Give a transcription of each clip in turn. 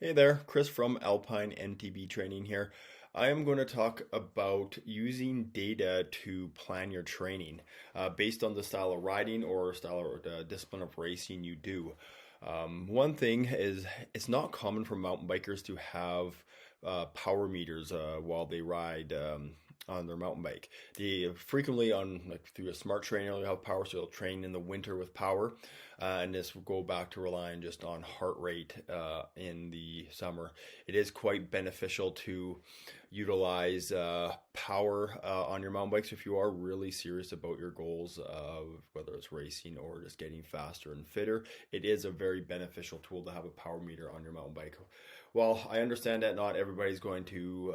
Hey there, Chris from Alpine NTB Training here. I am going to talk about using data to plan your training based on the style of riding or style or discipline of racing you do. One thing is it's not common for mountain bikers to have power meters while they ride on their mountain bike. They frequently on like through a smart trainer they'll have power, so they'll train in the winter with power, and this will go back to relying just on heart rate in the summer. It is quite beneficial to utilize power on your mountain bikes if you are really serious about your goals of whether it's racing or just getting faster and fitter. It is a very beneficial tool to have a power meter on your mountain bike. Well, I understand that not everybody's going to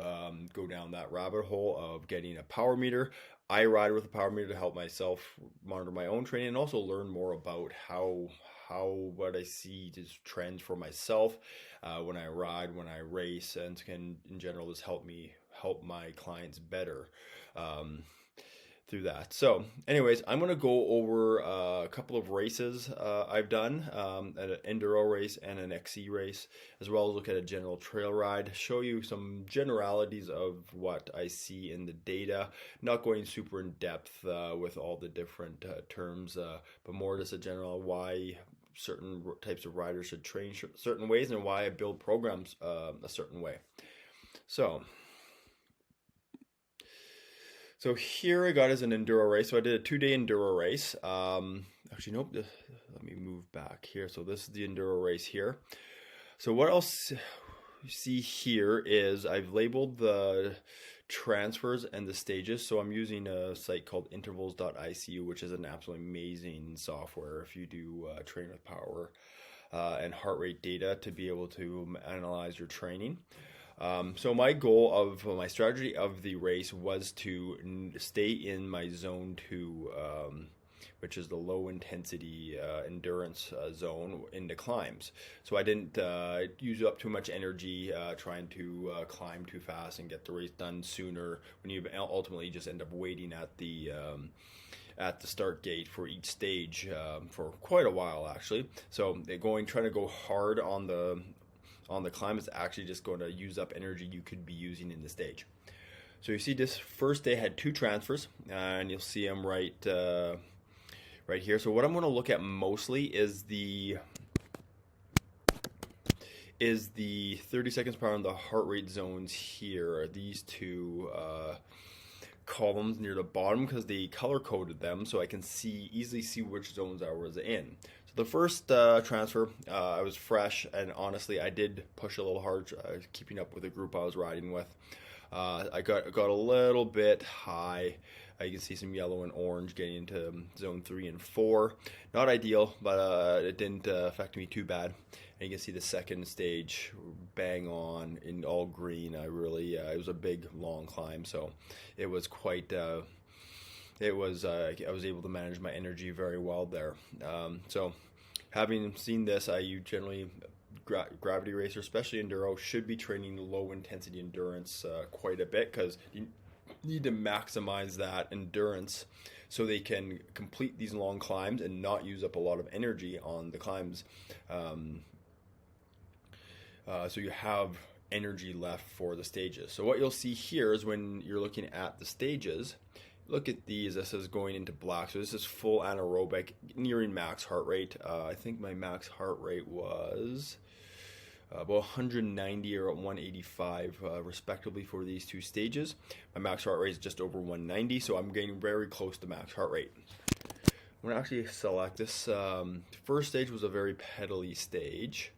go down that rabbit hole of getting a power meter. I ride with a power meter to help myself monitor my own training and also learn more about how what I see just trends for myself when I ride, when I race, and can in general just help my clients better. Through that. So, anyways, I'm going to go over a couple of races I've done, an enduro race and an XC race, as well as look at a general trail ride, show you some generalities of what I see in the data, not going super in depth with all the different terms, but more just a general why certain types of riders should train certain ways and why I build programs a certain way. So here I got as an enduro race. So I did a 2-day enduro race. Actually, nope. Let me move back here. So this is the enduro race here. So what else you see here is I've labeled the transfers and the stages. So I'm using a site called intervals.icu, which is an absolutely amazing software if you do train with power and heart rate data to be able to analyze your training. So my goal of my strategy of the race was to stay in my zone 2, which is the low intensity endurance zone in the climbs. So I didn't use up too much energy trying to climb too fast and get the race done sooner when you ultimately just end up waiting at the start gate for each stage for quite a while actually. So trying to go hard on the climb is actually just going to use up energy you could be using in the stage. So you see this first day had 2 transfers, and you'll see them right here. So what I'm going to look at mostly is the 30 seconds per hour and the heart rate zones here. These two columns near the bottom because they color coded them so I can easily see which zones I was in. The first transfer, I was fresh, and honestly, I did push a little hard, keeping up with the group I was riding with. I got a little bit high. You can see some yellow and orange getting into zone 3 and 4. Not ideal, but it didn't affect me too bad. And you can see the second stage bang on in all green. It was a big, long climb, so it was quite. I was able to manage my energy very well there. So having seen this, you generally gravity racer, especially enduro, should be training low intensity endurance quite a bit because you need to maximize that endurance so they can complete these long climbs and not use up a lot of energy on the climbs. So you have energy left for the stages. So what you'll see here is when you're looking at the stages, look at these. This is going into black. So this is full anaerobic, nearing max heart rate. I think my max heart rate was about 190 or 185 respectively for these 2 stages. My max heart rate is just over 190, so I'm getting very close to max heart rate. I'm going to actually select this. First stage was a very pedally stage,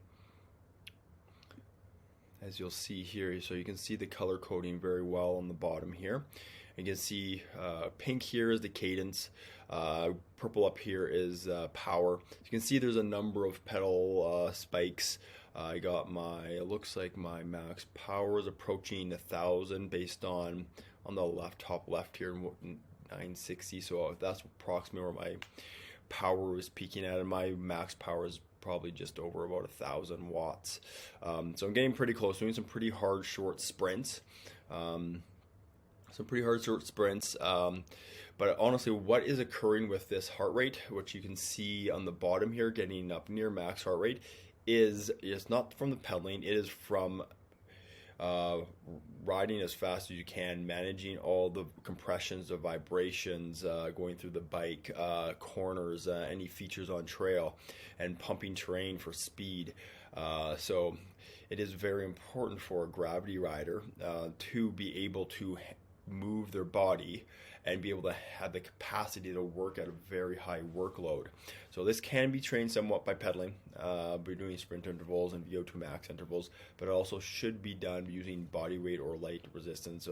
as you'll see here. So you can see the color coding very well on the bottom here. You can see pink here is the cadence, purple up here is power. You can see there's a number of pedal spikes. I got it looks like my max power is approaching 1,000 based on the top left here, 960. So that's approximately where my power was peaking at, and my max power is probably just over about 1,000 watts. So I'm getting pretty close, doing some pretty hard short sprints. But honestly, what is occurring with this heart rate, which you can see on the bottom here, getting up near max heart rate, is not from the pedaling. It is from uh, riding as fast as you can, managing all the compressions, the vibrations, going through the bike, corners, any features on trail, and pumping terrain for speed. So it is very important for a gravity rider to be able to move their body and be able to have the capacity to work at a very high workload. So this can be trained somewhat by pedaling, by doing sprint intervals and VO2 max intervals, but it also should be done using body weight or light resistance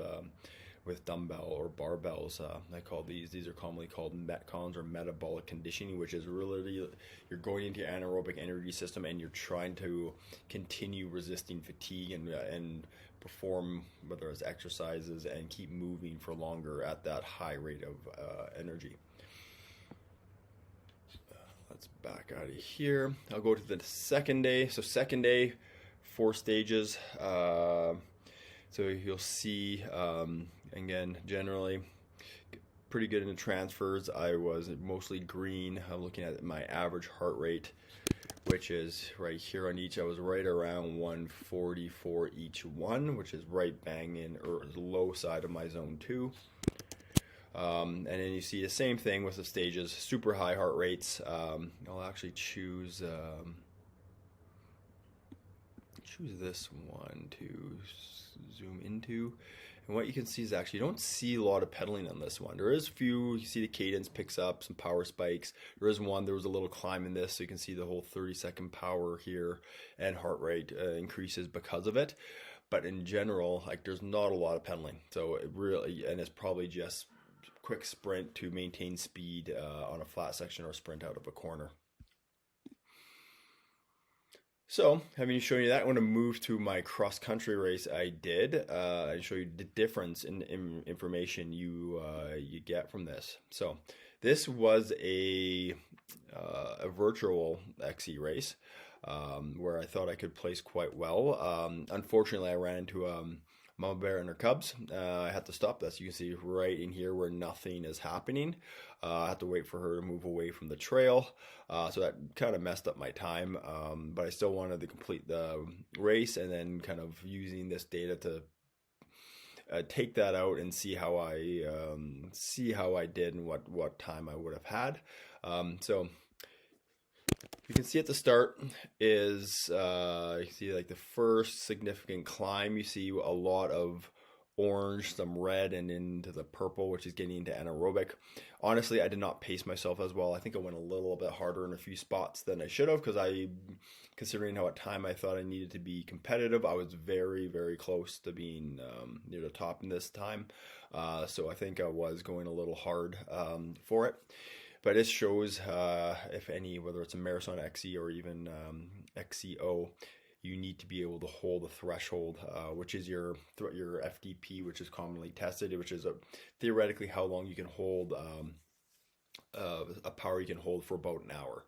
with dumbbell or barbells. I call these are commonly called metcons or metabolic conditioning, which is really you're going into your anaerobic energy system and you're trying to continue resisting fatigue and perform whether it's exercises and keep moving for longer at that high rate of energy. Let's back out of here. I'll go to the second day. So second day, 4 stages. So you'll see, again, generally pretty good in the transfers. I was mostly green. I'm looking at my average heart rate, which is right here on each. I was right around 140 for each one, which is right bang in or low side of my zone 2. And then you see the same thing with the stages, super high heart rates. I'll actually choose this one to zoom into. And what you can see is actually you don't see a lot of pedaling on this one. There is a few, you see the cadence picks up, some power spikes. There was a little climb in this, so you can see the whole 30-second power here and heart rate increases because of it. But in general, like there's not a lot of pedaling. So it really, and it's probably just quick sprint to maintain speed on a flat section or sprint out of a corner. So, having shown you that, I want to move to my cross-country race I did and show you the difference in information you get from this. So, this was a virtual XC race where I thought I could place quite well. Unfortunately, I ran into mama bear and her cubs. I had to stop. As you can see right in here where nothing is happening. I had to wait for her to move away from the trail. So that kind of messed up my time. But I still wanted to complete the race and then kind of using this data to take that out and see how I did and what time I would have had. So you can see at the start is you see like the first significant climb. You see a lot of orange, some red, and into the purple, which is getting into anaerobic. Honestly, I did not pace myself as well. I think I went a little bit harder in a few spots than I should have because considering how at time I thought I needed to be competitive, I was very, very close to being near the top in this time. So I think I was going a little hard for it. But it shows, if any, whether it's a Marathon XC or even XCO, you need to be able to hold a threshold, which is your FDP, which is commonly tested, which is theoretically how long you can hold a power you can hold for about an hour.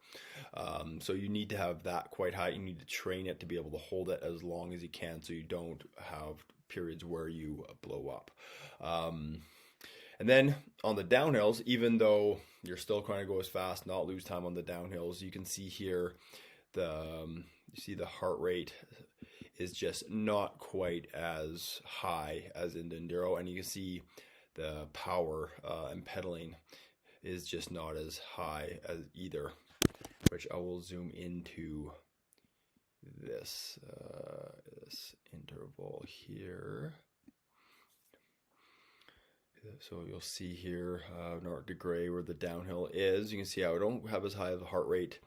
So you need to have that quite high. You need to train it to be able to hold it as long as you can so you don't have periods where you blow up. And then on the downhills, even though you're still trying to go as fast, not lose time on the downhills, you can see here you see the heart rate is just not quite as high as in the enduro, and you can see the power and pedaling is just not as high as either, which I will zoom into this interval here. So you'll see here, north to gray where the downhill is. You can see how I don't have as high of a heart rate.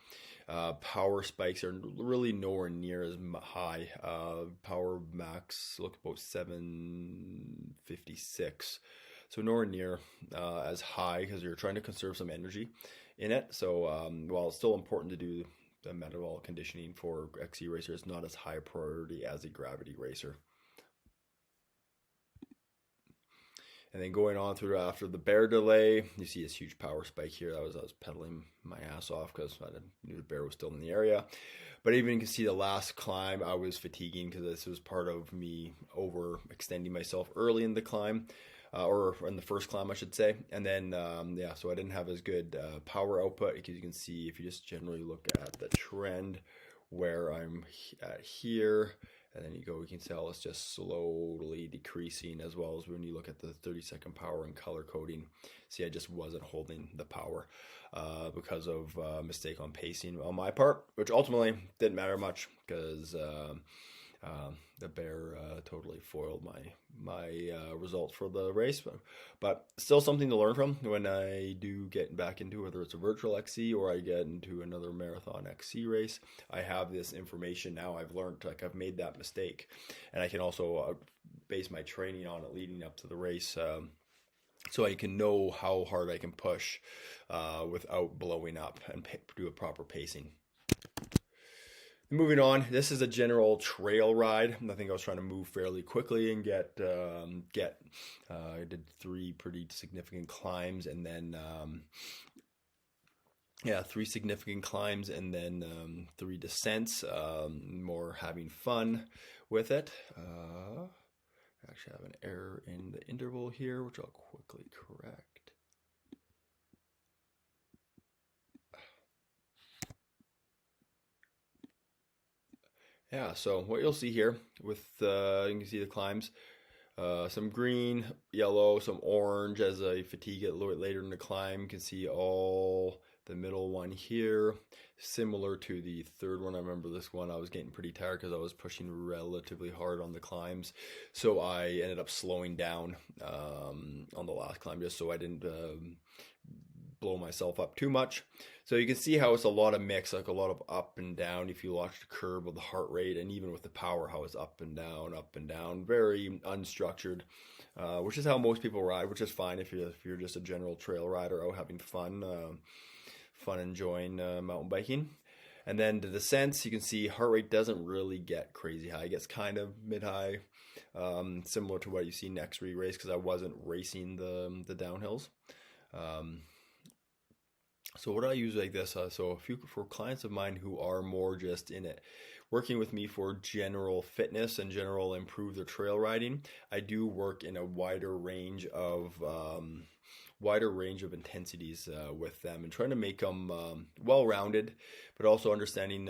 Power spikes are really nowhere near as high. Power max look about 756. So nowhere near as high because you're trying to conserve some energy in it. So while it's still important to do the metabolic conditioning for XC racers, it's not as high a priority as a gravity racer. And then going on through after the bear delay, you see this huge power spike here. I was pedaling my ass off because I knew the bear was still in the area. But even you can see the last climb, I was fatiguing because this was part of me overextending myself early in the climb, or in the first climb, I should say. And then, so I didn't have as good power output because you can see if you just generally look at the trend where I'm at here. And then you can tell it's just slowly decreasing, as well as when you look at the 30-second power and color coding. See, I just wasn't holding the power because of a mistake on pacing on my part, which ultimately didn't matter much because the bear totally foiled my results for the race, but still something to learn from when I do get back into whether it's a virtual XC or I get into another marathon XC race. I have this information now. I've learned, like, I've made that mistake, and I can also base my training on it leading up to the race. So I can know how hard I can push without blowing up and do a proper pacing. Moving on, this is a general trail ride. I think I was trying to move fairly quickly and I did 3 pretty significant climbs and then 3 significant climbs and then 3 descents. More having fun with it. Actually, I have an error in the interval here, which I'll quickly correct. Yeah, so what you'll see here with you can see the climbs, some green, yellow, some orange as I fatigue it a little bit later in the climb. You can see all the middle one here, similar to the third one. I remember this one I was getting pretty tired because I was pushing relatively hard on the climbs, so I ended up slowing down on the last climb just so I didn't blow myself up too much. So you can see how it's a lot of mix, like a lot of up and down. If you watch the curve of the heart rate and even with the power, how it's up and down, very unstructured, which is how most people ride, which is fine if you're just a general trail rider out having fun enjoying mountain biking. And then the descents, you can see heart rate doesn't really get crazy high. It gets kind of mid-high, similar to what you see next race because I wasn't racing the downhills. So what I use like this, for clients of mine who are more just in it, working with me for general fitness and general improve their trail riding, I do work in a wider range of intensities with them and trying to make them well-rounded, but also understanding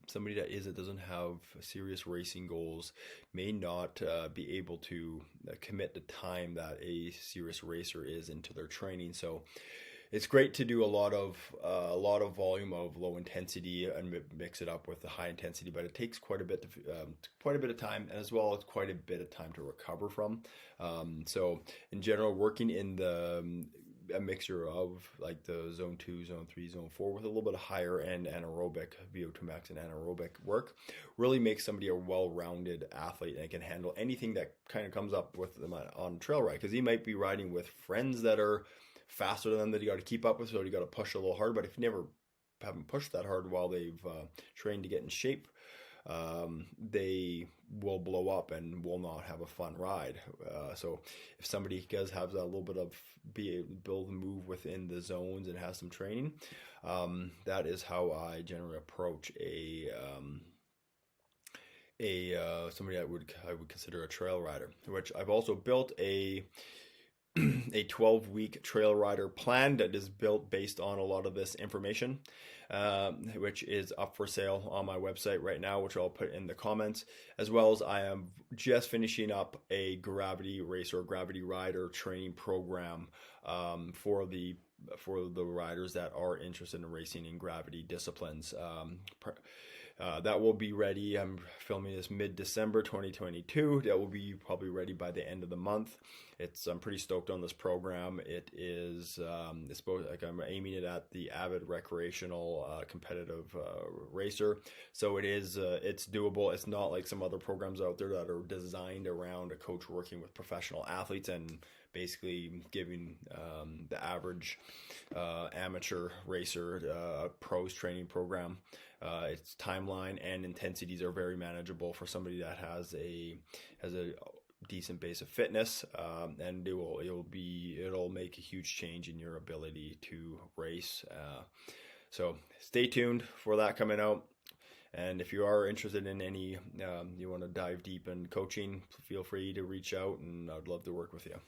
somebody that doesn't have serious racing goals may not be able to commit the time that a serious racer is into their training. So it's great to do a lot of volume of low intensity and mix it up with the high intensity, but it takes quite a bit of time, and as well as quite a bit of time to recover from. So in general, working in a mixture of like the zone 2, zone 3, zone 4 with a little bit of higher end anaerobic VO2 max and anaerobic work really makes somebody a well-rounded athlete and can handle anything that kind of comes up with them on trail ride, because he might be riding with friends that are faster than them that you got to keep up with, so you got to push a little hard. But if you never haven't pushed that hard while they've trained to get in shape, they will blow up and will not have a fun ride. So if somebody does have that little bit of be able to build and move within the zones and has some training, that is how I generally approach somebody I would consider a trail rider, which I've also built a 12-week trail rider plan that is built based on a lot of this information, which is up for sale on my website right now, which I'll put in the comments, as well as I am just finishing up a gravity race or gravity rider training program for the riders that are interested in racing in gravity disciplines. That will be ready. I'm filming this mid-December 2022. That will be probably ready by the end of the month. I'm pretty stoked on this program. It is it's both, like, I'm aiming it at the avid recreational competitive racer. So it's doable. It's not like some other programs out there that are designed around a coach working with professional athletes and basically giving the average amateur racer a pros training program. Its timeline and intensities are very manageable for somebody that has a decent base of fitness, and it'll make a huge change in your ability to race. So stay tuned for that coming out. And if you are interested in any, you want to dive deep in coaching, feel free to reach out, and I'd love to work with you.